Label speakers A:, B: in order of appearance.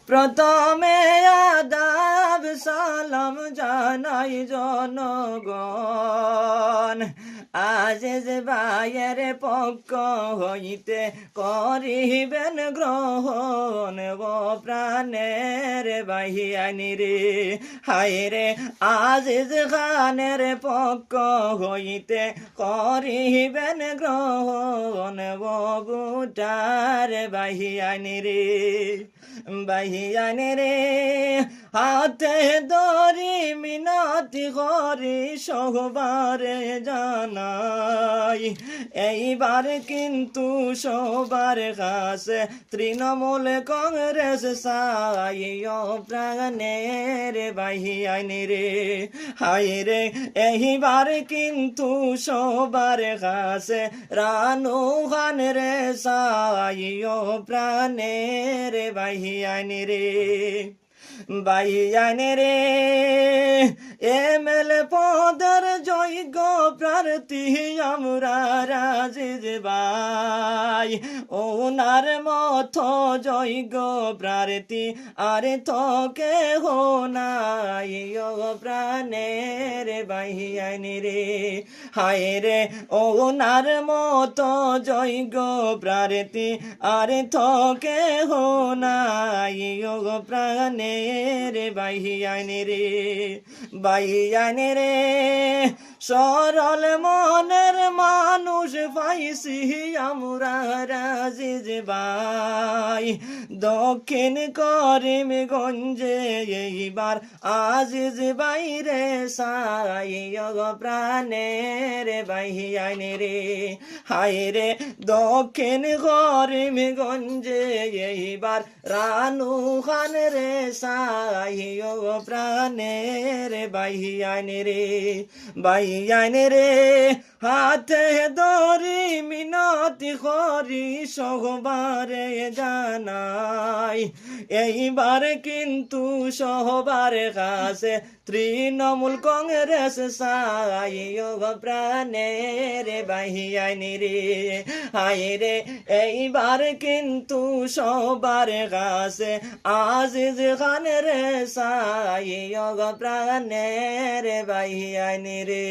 A: প্রথমে আদাব সালাম জানাই জনগণ, আজিজ ভাইয়ের পক্ষ হইতে করিবেন গ্রহণ, গো প্রাণের বাহিয়ানি রে হায় রে, আজিজ খানের পক্ষ হইতে করিবেন গ্রহণ, গো বুটার বাহিয়ানি রে বাহিয়ানি রে। হাতে ধরি মিনতি করি সবারে জানাই, এইবার কিন্তু সবার কাছে তৃণমূল কংগ্রেস চাই, ও প্রাণের বাহিয়ানি রে হায় রে, এইবার কিন্তু সবার কাছে রানু খান রে চাই, ও প্রাণের বাহিয়ানি রে বাহিয়ানি রে। এমএলএ পদের যোগ্য প্রার্থী আমরা আজিজ ভাই, ওনার মতো যোগ্য প্রার্থী আর তো কেহ নাই, ও প্রাণের বাহিয়ানি রে হায় রে, ওনার মতো যোগ্য প্রার্থী আর তো কেহ নাই, ও প্রাণের বাহিয়ানি রে বাহিয়ানি রে। সরল মনের মানুষ পাইছি আমরা আজিজ ভাই, দক্ষিণ করিমগঞ্জে এইবার আজিজ বাইরে সাই, ও প্রাণের বাহিয়ানি রে হায় রে, দক্ষিণ করিমগঞ্জে এইবার রানু খান রে সাই, ও প্রাণের বাহিয়ানি রে বাহিয়ানি রে। হাতে ধরি মিনতি করি সবারে জানাই, এইবার কিন্তু সবার কাছে তৃণমূল কংগ্রেস চাই, ও প্রাণের বাহিয়ানি রে হায় রে, এইবার কিন্তু সবার কাছে আজিজ খান রে চাই, ও প্রাণের বাহিয়ানি রে।